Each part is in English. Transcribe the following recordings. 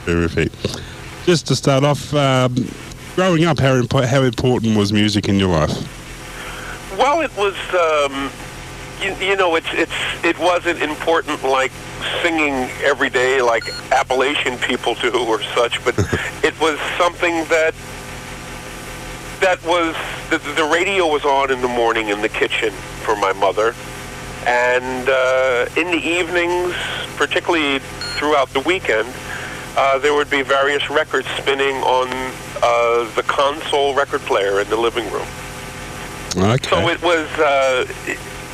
Terrific. Just to start off, growing up, how important was music in your life? Well, it was, it wasn't important like singing every day like Appalachian people do or such, but it was something that was, the radio was on in the morning in the kitchen for my mother, and in the evenings, particularly throughout the weekend, there would be various records spinning on the console record player in the living room. Okay. So it was,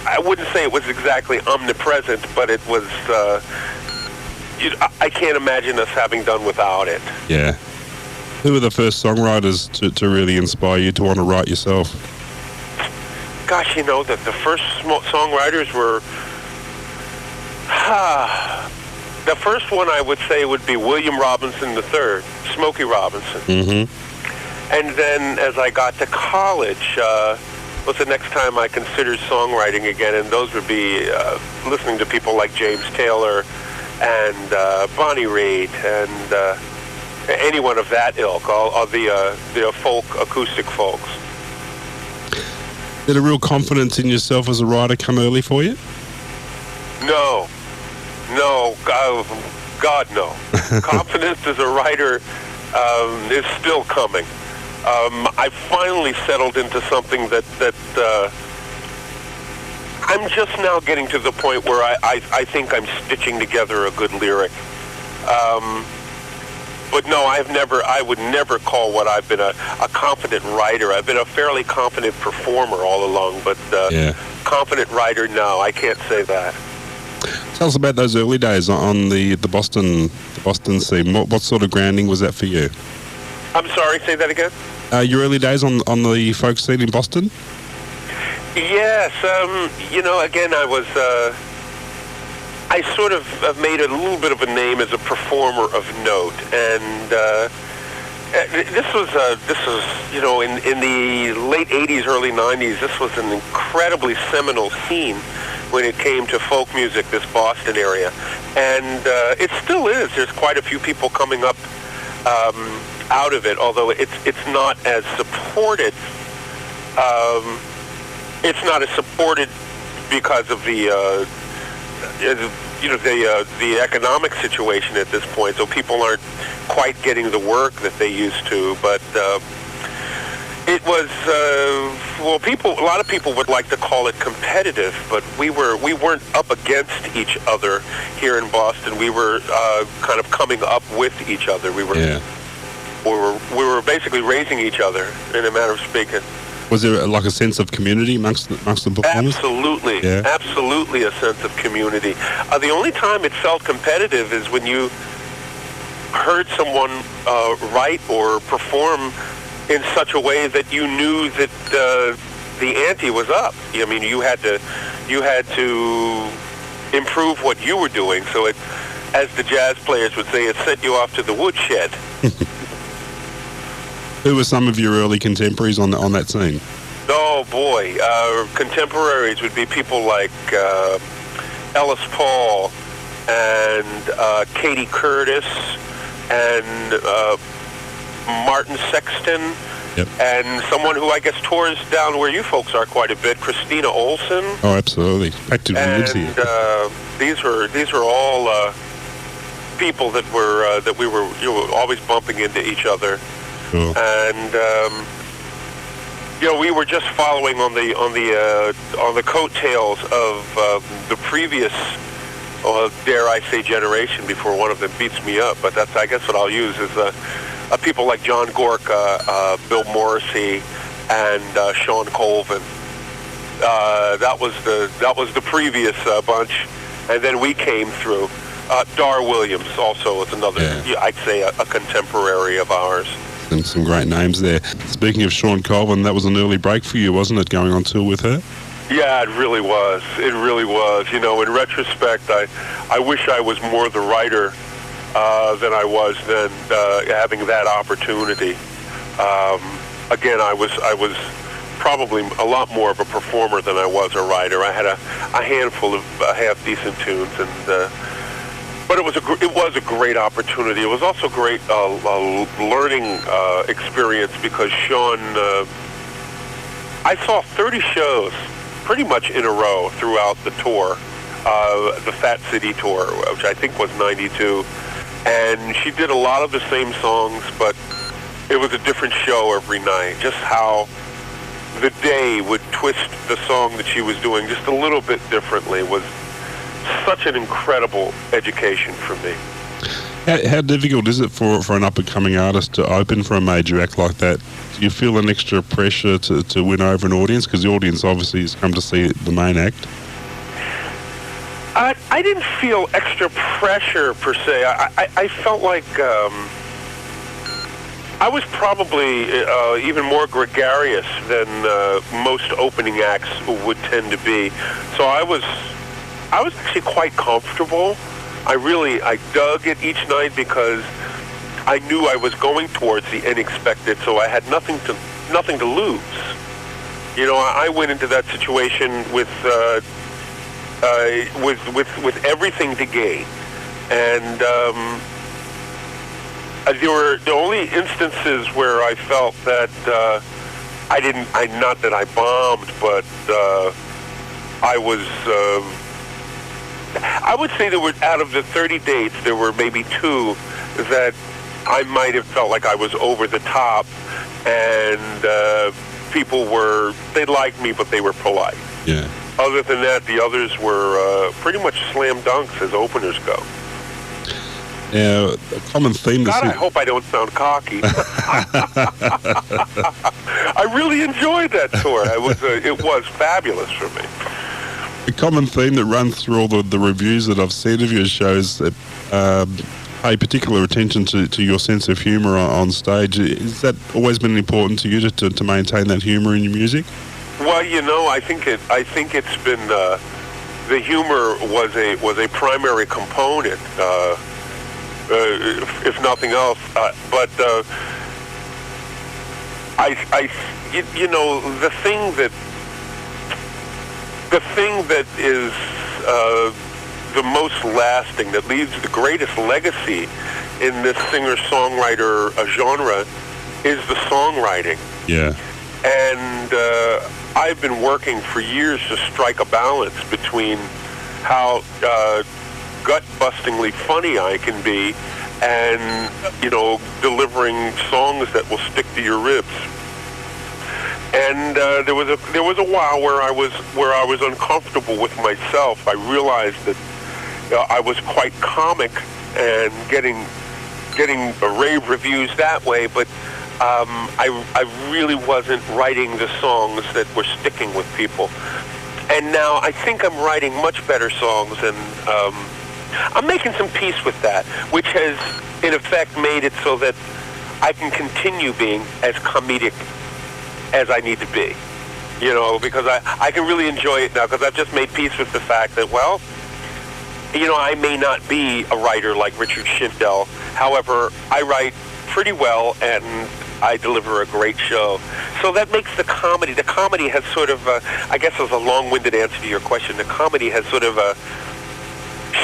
I wouldn't say it was exactly omnipresent, but it was, I can't imagine us having done without it. Yeah. Who were the first songwriters to really inspire you to want to write yourself? Gosh, the first songwriters were, the first one I would say would be William Robinson III, Smokey Robinson. Mm-hmm. And then as I got to college, was the next time I considered songwriting again, and those would be listening to people like James Taylor and Bonnie Raitt and anyone of that ilk, all the folk, acoustic folks. Did a real confidence in yourself as a writer come early for you? No, God, no. Confidence as a writer is still coming. I finally settled into something that I'm just now getting to the point where I think I'm stitching together a good lyric. But no, I would never call what I've been a confident writer. I've been a fairly confident performer all along, but confident writer, no, I can't say that. Tell us about those early days on the Boston scene. What sort of grounding was that for you? I'm sorry, say that again? Your early days on the folk scene in Boston? Yes, again, I sort of made a little bit of a name as a performer of note, and this was in the late 80s, early 90s, this was an incredibly seminal scene when it came to folk music, this Boston area. And it still is. There's quite a few people coming up out of it, although it's not as supported. It's not as supported because of the economic situation at this point, so people aren't quite getting the work that they used to. But it was a lot of people would like to call it competitive, but we weren't up against each other here in Boston. We were kind of coming up with each other. We were basically raising each other, in a manner of speaking. Was there like a sense of community amongst the performers? Absolutely, absolutely a sense of community. The only time it felt competitive is when you heard someone write or perform in such a way that you knew that the ante was up. I mean, you had to improve what you were doing. So it, as the jazz players would say, it sent you off to the woodshed. Who were some of your early contemporaries on that scene? Oh boy, contemporaries would be people like Ellis Paul and Katie Curtis and Martin Sexton, and someone who I guess tours down where you folks are quite a bit, Christina Olsen. Oh, absolutely. Actively lives here. These are all people that we were always bumping into each other. Cool. And we were just following on the coattails of the previous, dare I say, generation before one of them beats me up. But that's, I guess, what I'll use is people like John Gorka, Bill Morrissey, and Sean Colvin. That was the previous bunch, and then we came through. Dar Williams also was another, I'd say, a contemporary of ours. And some great names there. Speaking of Sean Colvin, that was an early break for you, wasn't it, going on tour with her? Yeah, it really was. It really was. In retrospect, I wish I was more the writer than I was then, having that opportunity. Again, I was probably a lot more of a performer than I was a writer. I had a handful of half-decent tunes, and But it was a great opportunity. It was also a great learning experience because Sean, I saw 30 shows pretty much in a row throughout the tour, the Fat City tour, which I think was 92. And she did a lot of the same songs, but it was a different show every night. Just how the day would twist the song that she was doing just a little bit differently was such an incredible education for me. How difficult is it for an up-and-coming artist to open for a major act like that? Do you feel an extra pressure to win over an audience? Because the audience obviously has come to see the main act. I didn't feel extra pressure, per se. I felt like I was probably even more gregarious than most opening acts would tend to be. So I was actually quite comfortable. I dug it each night because I knew I was going towards the unexpected, so I had nothing to lose. You know, I went into that situation with everything to gain, and there were the only instances where I felt that not that I bombed, but I would say there were, out of the 30 dates, there were maybe 2 that I might have felt like I was over the top, and people they liked me, but they were polite. Yeah. Other than that, the others were pretty much slam dunks as openers go. Now, a common theme God, I hope I don't sound cocky. I really enjoyed that tour. It was fabulous for me. A common theme that runs through all the reviews that I've seen of your shows that pay particular attention to your sense of humour on stage. Has that always been important to you to maintain that humour in your music? Well, you know, I think it's been the humor was a primary component, if nothing else. But you know, the thing that is the most lasting, that leaves the greatest legacy in this singer-songwriter genre, is the songwriting. Yeah. And I've been working for years to strike a balance between how gut-bustingly funny I can be and, you know, delivering songs that will stick to your ribs. And there was a while where I was uncomfortable with myself. I realized that I was quite comic and getting rave reviews that way, but I really wasn't writing the songs that were sticking with people. And now I think I'm writing much better songs, and I'm making some peace with that, which has, in effect, made it so that I can continue being as comedic as I need to be. You know, because I can really enjoy it now, because I've just made peace with the fact that, well, you know, I may not be a writer like Richard Shindell. However, I write pretty well, and I deliver a great show. So that makes the comedy has sort of, I guess as a long-winded answer to your question, the comedy has sort of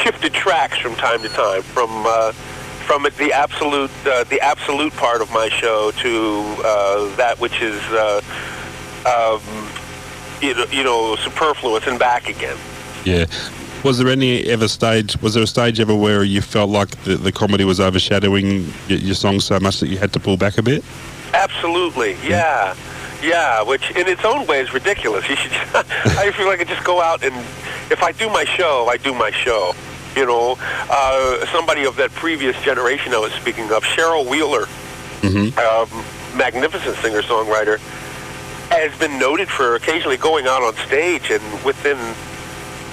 shifted tracks from time to time, from the absolute part of my show to that which is, you know, superfluous and back again. Yeah. Was there a stage ever where you felt like the comedy was overshadowing your song so much that you had to pull back a bit? Absolutely, yeah. Which in its own way is ridiculous. You should. I feel like I just go out, and if I do my show, I do my show. You know, somebody of that previous generation I was speaking of, Cheryl Wheeler, magnificent singer-songwriter, has been noted for occasionally going out on stage and within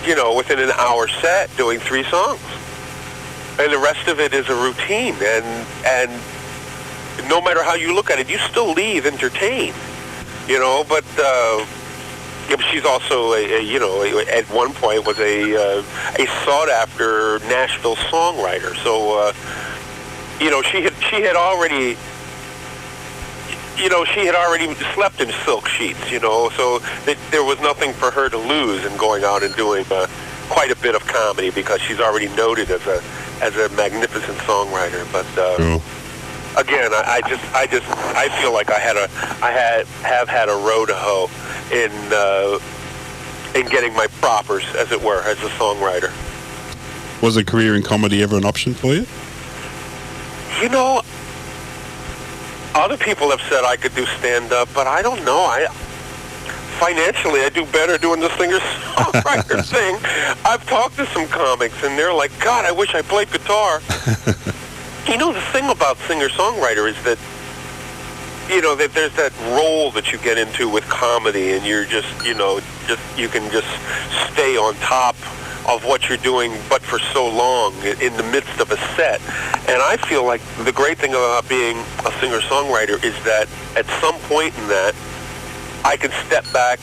an hour set doing 3 songs, and the rest of it is a routine. And no matter how you look at it, you still leave entertained. You know, but she's also at one point was a sought-after Nashville songwriter. So you know, she had already slept in silk sheets, you know, so there was nothing for her to lose in going out and doing quite a bit of comedy, because she's already noted as as a magnificent songwriter. But Sure. again, I feel like I have had a row to hoe in getting my propers, as it were, as a songwriter. Was a career in comedy ever an option for you? You know, other people have said I could do stand-up, but I don't know. Financially, I do better doing the singer-songwriter thing. I've talked to some comics, and they're like, God, I wish I played guitar. You know, the thing about singer-songwriter is that, you know, that there's that role that you get into with comedy, and you're just, you know, you can just stay on top of what you're doing, but for so long in the midst of a set. And I feel like the great thing about being a singer-songwriter is that at some point in that, I can step back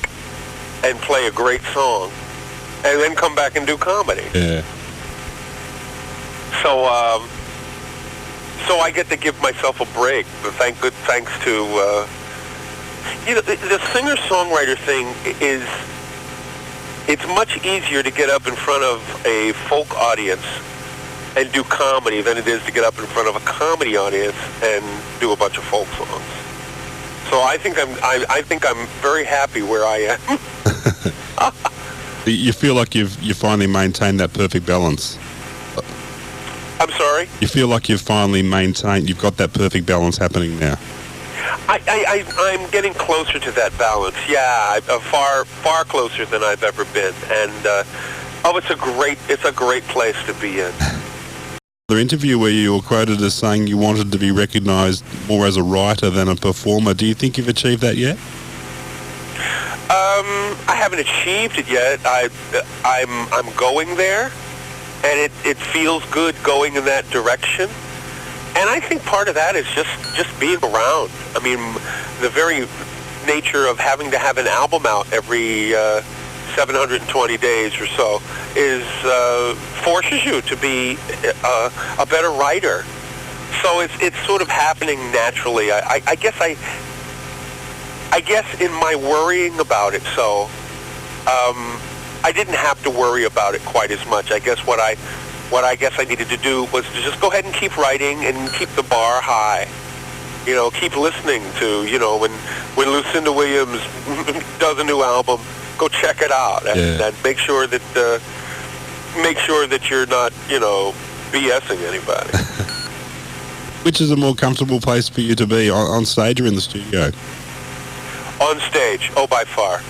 and play a great song, and then come back and do comedy. Yeah. So I get to give myself a break. Thanks to you know, the singer-songwriter thing is, it's much easier to get up in front of a folk audience and do comedy than it is to get up in front of a comedy audience and do a bunch of folk songs. So I think I'm very happy where I am. You feel like you've finally maintained that perfect balance. I'm sorry? You feel like you've finally maintained, you've got that perfect balance happening now. I'm getting closer to that balance. Yeah, far closer than I've ever been. And it's a great place to be in. The interview where you were quoted as saying you wanted to be recognised more as a writer than a performer. Do you think you've achieved that yet? I haven't achieved it yet. I'm going there, and it feels good going in that direction. And I think part of that is just being around. I mean, the very nature of having to have an album out every 720 days or so forces you to be a better writer. So it's sort of happening naturally. I guess in my worrying about it, I didn't have to worry about it quite as much. I guess what I guess I needed to do was to just go ahead and keep writing and keep the bar high. You know, keep listening to, you know, when Lucinda Williams does a new album, go check it out, and make sure that you're not, you know, BSing anybody. Which is a more comfortable place for you to be, on stage or in the studio? On stage, by far.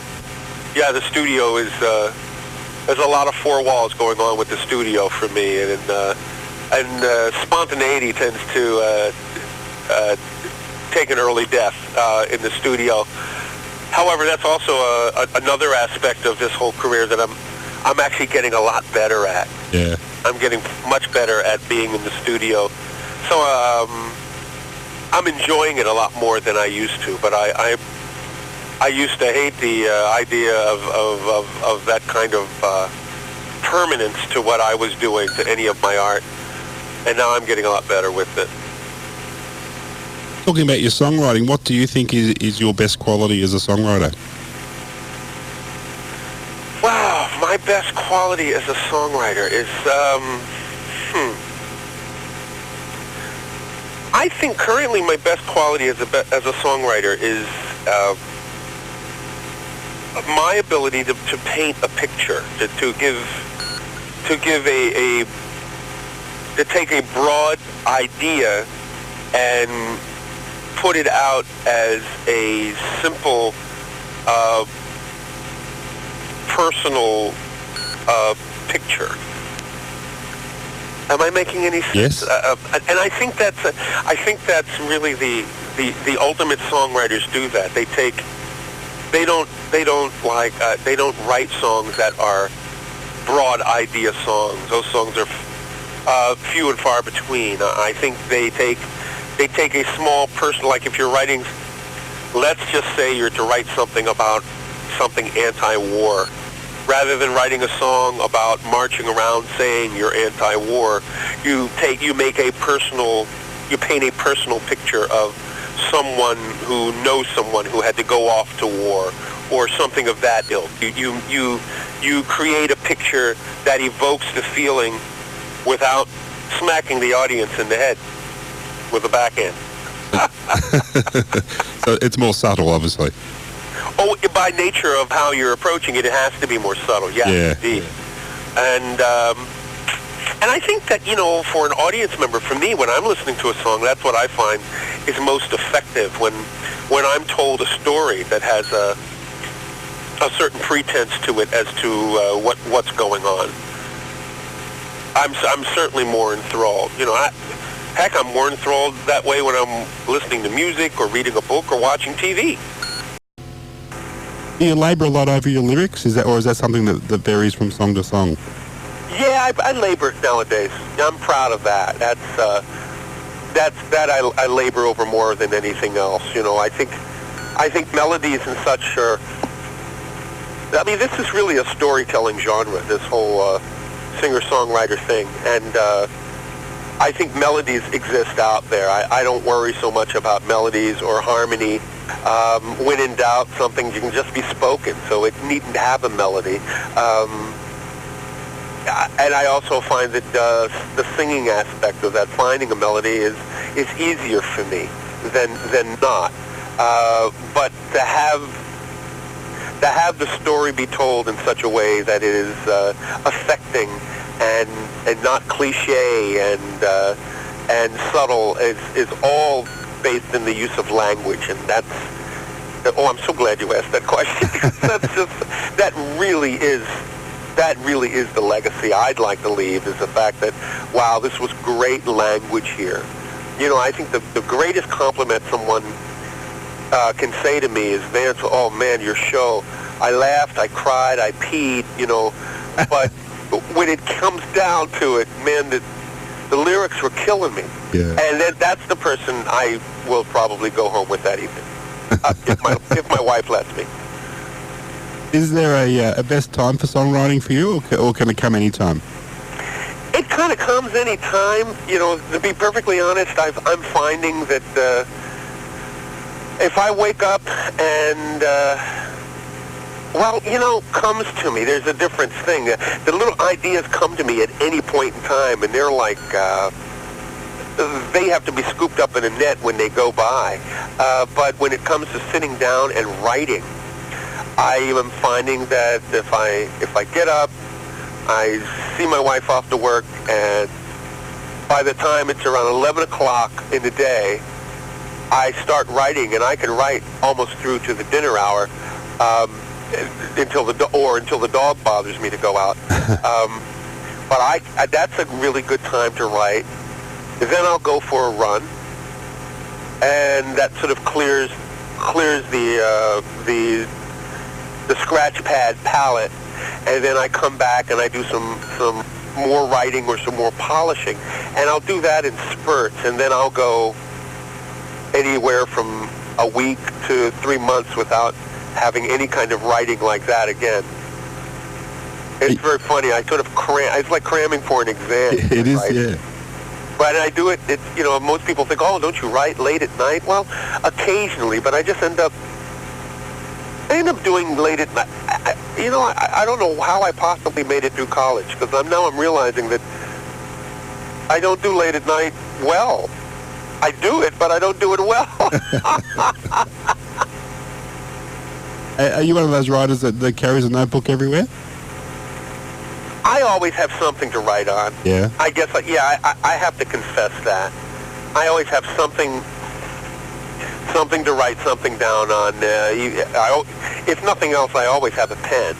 Yeah, the studio is, there's a lot of four walls going on with the studio for me, and spontaneity tends to take an early death in the studio. However, that's also another aspect of this whole career that I'm actually getting a lot better at. Yeah. I'm getting much better at being in the studio. So I'm enjoying it a lot more than I used to, but I used to hate the idea of that kind of permanence to what I was doing, to any of my art, and now I'm getting a lot better with it. Talking about your songwriting, what do you think is your best quality as a songwriter? Wow, my best quality as a songwriter is, I think currently my best quality as a songwriter is my ability to paint a picture, to take a broad idea and put it out as a simple, personal picture. Am I making any sense? Yes. And I think that's really the ultimate songwriters do that. They don't write songs that are broad idea songs. Those songs are few and far between. I think they take a small person, like if you're writing, let's just say you're to write something about something anti-war, rather than writing a song about marching around saying you're anti-war, you paint a personal picture of someone who knows someone who had to go off to war, or something of that ilk. You create a picture that evokes the feeling without smacking the audience in the head with a backhand. So it's more subtle, obviously. Oh, by nature of how you're approaching it, it has to be more subtle. Yes, Yeah. indeed. And I think that, for an audience member, for me, when I'm listening to a song, that's what I find is most effective when I'm told a story that has a certain pretense to it as to what's going on. I'm certainly more enthralled. Heck, I'm more enthralled that way when I'm listening to music or reading a book or watching TV. Do you labour a lot over your lyrics? Is that something that varies from song to song? Yeah, I labor nowadays. I'm proud of that. I labor over more than anything else. I think melodies and such are. I mean, this is really a storytelling genre. This whole singer-songwriter thing, and I think melodies exist out there. I don't worry so much about melodies or harmony. When in doubt, something can just be spoken, so it needn't have a melody. And I also find that the singing aspect of that, finding a melody, is easier for me than not. But to have the story be told in such a way that it is affecting and not cliche and subtle is all based in the use of language, and that's. Oh, I'm so glad you asked that question. That really is the legacy I'd like to leave, is the fact that, wow, this was great language here. I think the greatest compliment someone can say to me is, Vance, oh man, your show, I laughed, I cried, I peed, but when it comes down to it, man, the lyrics were killing me. Yeah. And that's the person I will probably go home with that evening, if my wife lets me. Is there a best time for songwriting for you, or can it come any time? It kind of comes any time. To be perfectly honest, I'm finding that if I wake up and, comes to me, there's a different thing. The little ideas come to me at any point in time, and they're like, they have to be scooped up in a net when they go by. But when it comes to sitting down and writing, I am finding that if I get up, I see my wife off to work, and by the time it's around 11 o'clock in the day, I start writing, and I can write almost through to the dinner hour until the dog bothers me to go out. But that's a really good time to write. Then I'll go for a run, and that sort of clears the scratch pad palette, and then I come back and I do some more writing or some more polishing, and I'll do that in spurts, and then I'll go anywhere from a week to 3 months without having any kind of writing like that again. It's very funny. I sort of it's like cramming for an exam. It is, right? yeah. But I do it, most people think, oh, don't you write late at night? Well, occasionally, but I just end up doing late at night. I don't know how I possibly made it through college, because I'm realizing that I don't do late at night well. I do it, but I don't do it well. Are you one of those writers that carries a notebook everywhere? I always have something to write on. Yeah. I guess, I have to confess that. I always have something to write something down on. If nothing else, I always have a pen.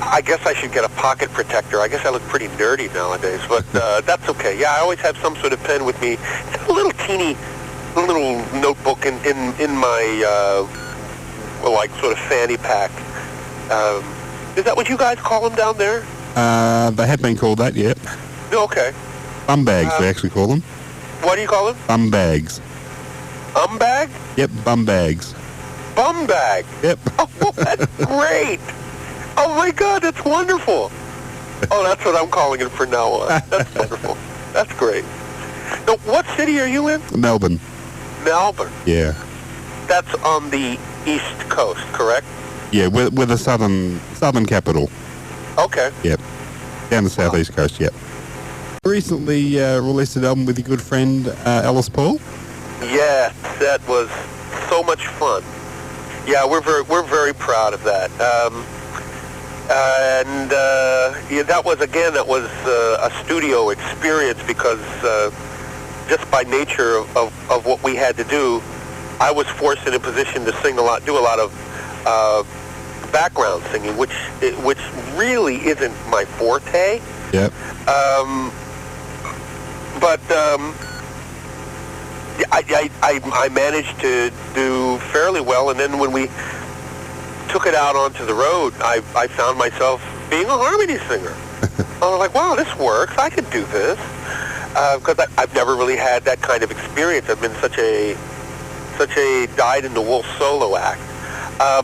I guess I should get a pocket protector. I guess I look pretty nerdy nowadays, but that's okay. Yeah, I always have some sort of pen with me. A little teeny little notebook in my sort of fanny pack. Is that what you guys call them down there? They have been called that, yep. Okay. Bum bags, they actually call them. What do you call them? Bum bags. Bag? Yep, bum bags. Bum bag? Yep. Oh, that's great. Oh, my God, that's wonderful. Oh, that's what I'm calling it from now on. That's wonderful. That's great. Now, what city are you in? Melbourne. Melbourne. Yeah. That's on the East Coast, correct? Yeah, we're the southern capital. Okay. Yep. Down the southeast coast, yep. Recently released an album with your good friend Alice Paul. Yes, that was so much fun. Yeah, we're very proud of that. Yeah, that was a studio experience because just by nature of what we had to do, I was forced in a position to do a lot of background singing, which really isn't my forte. Yep. But I managed to do fairly well, and then when we took it out onto the road, I found myself being a harmony singer. I was like, wow, this works. I could do this. Because I've never really had that kind of experience. I've been such a dyed-in-the-wool solo act.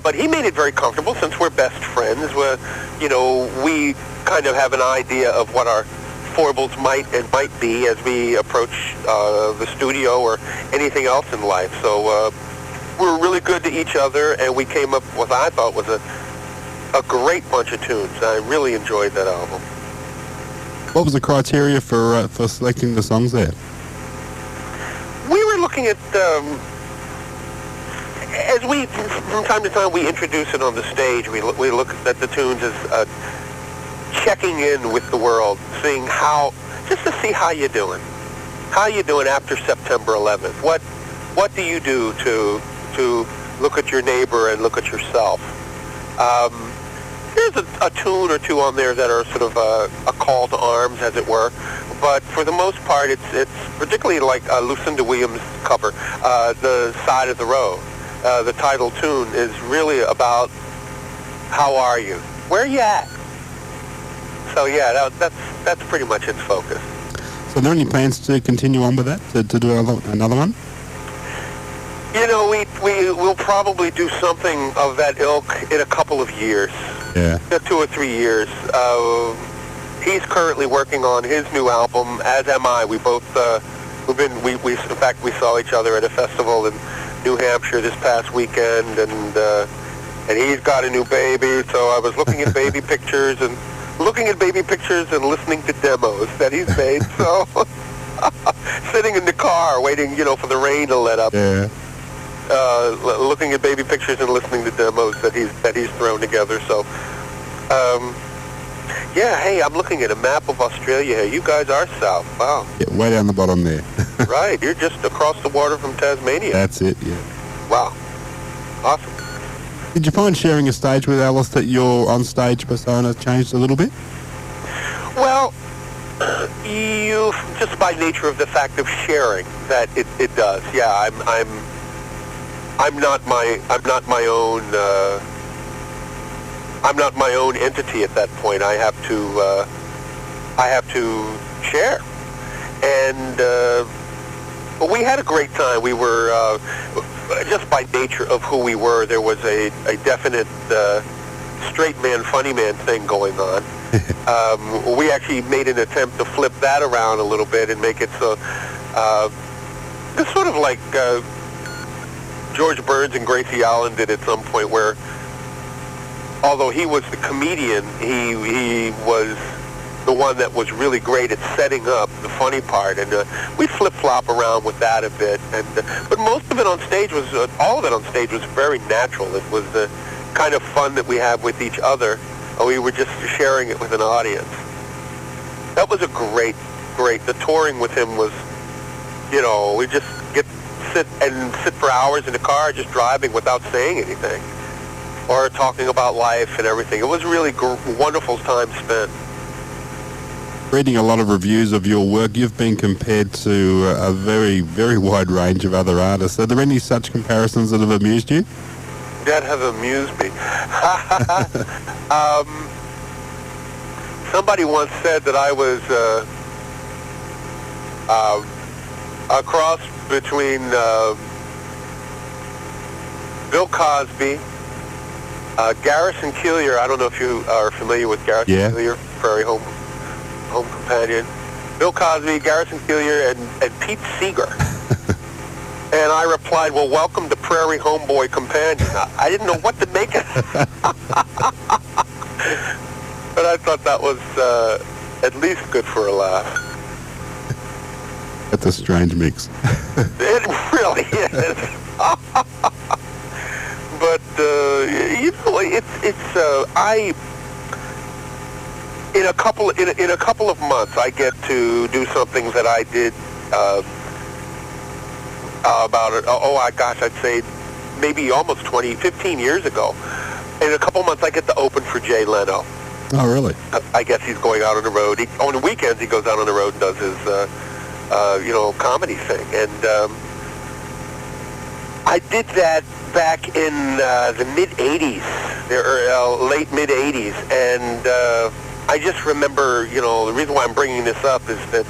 But he made it very comfortable since we're best friends. We kind of have an idea of what our foibles might be as we approach the studio or anything else in life. So we were really good to each other, and we came up with what I thought was a great bunch of tunes. I really enjoyed that album. What was the criteria for selecting the songs there? We were looking at, from time to time we introduce it on the stage, we look at the tunes as checking in with the world, seeing just to see how you're doing. How you doing after September 11th? What do you do to look at your neighbor and look at yourself? There's a tune or two on there that are sort of a call to arms, as it were. But for the most part, it's particularly like Lucinda Williams' cover, The Side of the Road. The title tune is really about how are you? Where are you at? So yeah, that's pretty much its focus. So are there any plans to continue on with that, to do another one? We'll probably do something of that ilk in a couple of years. Yeah. 2 or 3 years. He's currently working on his new album, as am I. We both, in fact, we saw each other at a festival in New Hampshire this past weekend, and he's got a new baby, so I was looking at baby pictures and listening to demos that he's made, so sitting in the car waiting, for the rain to let up. Yeah. Looking at baby pictures and listening to demos that he's thrown together. So, hey, I'm looking at a map of Australia here. You guys are south. Wow. Yeah, way down the bottom there. Right, you're just across the water from Tasmania. That's it, yeah. Wow. Awesome. Did you find sharing a stage with Alice that your on-stage persona changed a little bit? Well, you just by nature of the fact of sharing that it does. Yeah, I'm not my own entity at that point. I have to share, and but we had a great time. We were just by nature of who we were. There was a definite straight man, funny man thing going on. We actually made an attempt to flip that around a little bit and make it so it's sort of like George Burns and Gracie Allen did at some point, where although he was the comedian, he was the one that was really great at setting up the funny part, and we flip-flop around with that a bit. But most of it on stage was, all of it on stage was very natural. It was the kind of fun that we have with each other, and we were just sharing it with an audience. That was a great. The touring with him was, we just sit for hours in the car just driving without saying anything or talking about life and everything. It was really wonderful time spent. Reading a lot of reviews of your work, you've been compared to a very, very wide range of other artists. Are there any such comparisons that have amused you? That have amused me. Somebody once said that I was a cross between Bill Cosby, Garrison Keillor. I don't know if you are familiar with Garrison Keillor, Prairie Home Companion. Bill Cosby, Garrison Keillor, and Pete Seeger. And I replied, well, welcome to Prairie Homeboy Companion. I didn't know what to make of it. But I thought that was at least good for a laugh. That's a strange mix. It really is. But you know, in a couple of months, I get to do something that I did about it. I'd say maybe almost 15 years ago. In a couple of months, I get to open for Jay Leno. Oh, really? I guess he's going out on the road. On the weekends, he goes out on the road and does his, comedy thing. And I did that back in the mid-'80s, late mid-'80s. And I just remember, the reason why I'm bringing this up is that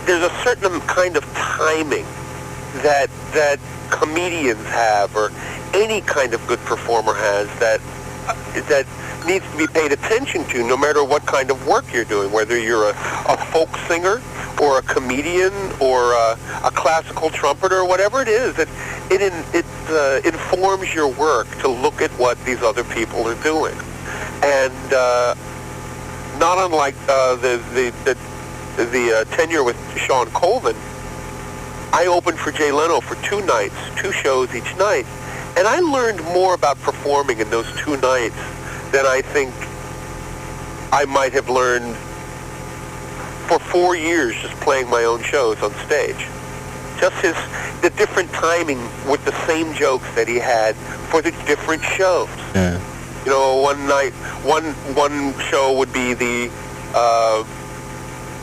there's a certain kind of timing that comedians have, or any kind of good performer has, that needs to be paid attention to, no matter what kind of work you're doing, whether you're a folk singer or a comedian or a classical trumpeter or whatever it is. It informs your work to look at what these other people are doing. And not unlike the tenure with Sean Colvin, I opened for Jay Leno for 2 nights, 2 shows each night. And I learned more about performing in those 2 nights than I think I might have learned for 4 years just playing my own shows on stage. Just the different timing with the same jokes that he had for the different shows. Yeah. One night, one show would be the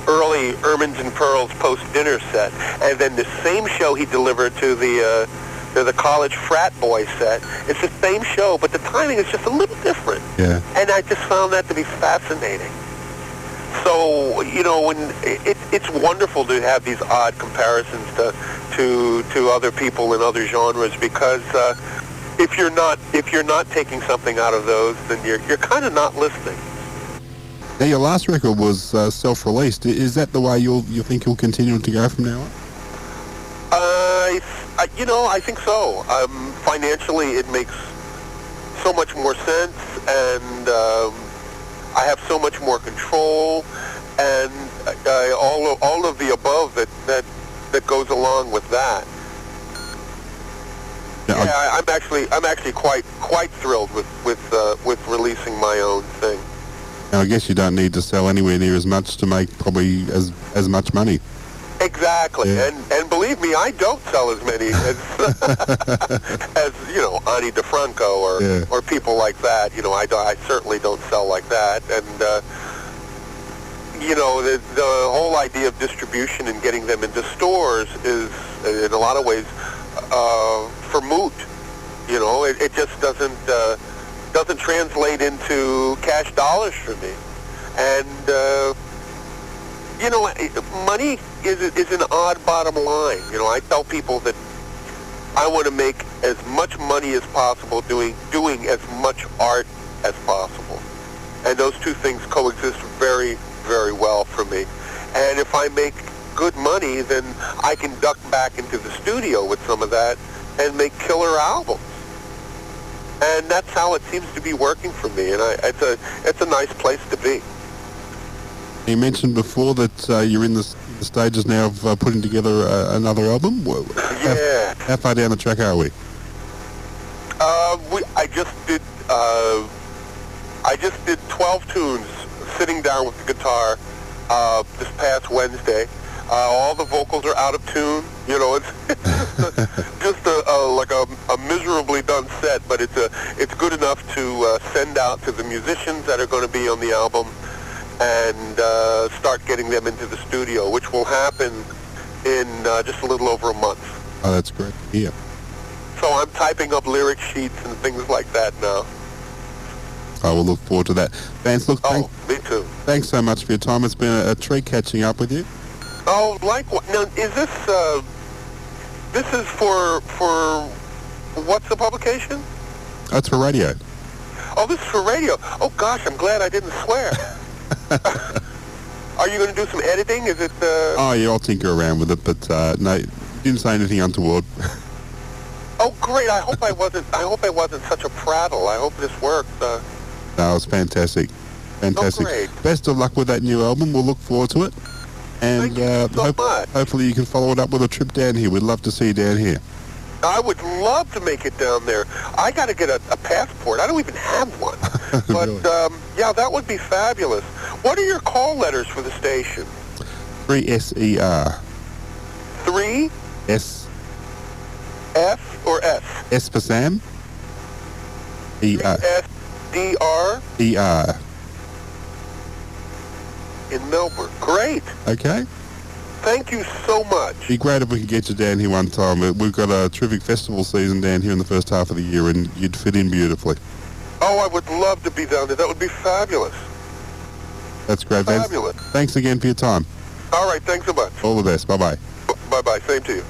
early Ermines and Pearls post-dinner set, and then the same show he delivered to the college frat boy set. It's the same show, but the timing is just a little different. Yeah. And I just found that to be fascinating. So, when it's wonderful to have these odd comparisons to other people in other genres, because if you're not taking something out of those, then you're kind of not listening. Now, your last record was self-released. Is that the way you think you'll continue to go from now on? I think so. Financially, it makes so much more sense, and I have so much more control, and all of the above that goes along with that. Yeah, I'm actually quite thrilled with releasing my own thing. Now, I guess you don't need to sell anywhere near as much to make probably as much money. Exactly, yeah. And believe me, I don't sell as many as Ani DeFranco or people like that. I certainly don't sell like that, and the whole idea of distribution and getting them into stores is in a lot of ways for moot. It just doesn't translate into cash dollars for me, and money is an odd bottom line. I tell people that I want to make as much money as possible doing as much art as possible. And those two things coexist very, very well for me. And if I make good money, then I can duck back into the studio with some of that and make killer albums. And that's how it seems to be working for me. And it's a nice place to be. You mentioned before that you're in the stages now of putting together another album. Yeah. How far down the track are we? I just did 12 tunes, sitting down with the guitar this past Wednesday. All the vocals are out of tune. It's just a miserably done set, but it's good enough to send out to the musicians that are going to be on the album, and start getting them into the studio, which will happen in just a little over a month. Oh, that's great. Yeah. So I'm typing up lyric sheets and things like that now. I will look forward to that. Vance, look, me too. Thanks so much for your time. It's been a treat catching up with you. Oh, likewise. Now, is this is for what's the publication? That's for radio. Oh, this is for radio. Oh, gosh, I'm glad I didn't swear. Are you going to do some editing? Is it? Oh, yeah, I'll tinker around with it, but no, didn't say anything untoward. Oh, great! I hope I wasn't such a prattle. I hope this worked. No, it was fantastic. Fantastic. Oh, great. Best of luck with that new album. We'll look forward to it. And Thank you so much. hopefully you can follow it up with a trip down here. We'd love to see you down here. I would love to make it down there. I got to get a passport. I don't even have one. But, Really? yeah, that would be fabulous. What are your call letters for the station? 3SER. 3? S. S or S? S for Sam. ER. SDR ER. in Melbourne. Great. Okay? Thank you so much. Be great if we could get you down here one time. We've got a terrific festival season down here in the first half of the year, and you'd fit in beautifully. Oh, I would love to be down there. That would be fabulous. That's great, Vance. Fabulous. Thanks again for your time. All right, thanks so much. All the best. Bye-bye. Bye-bye. Same to you.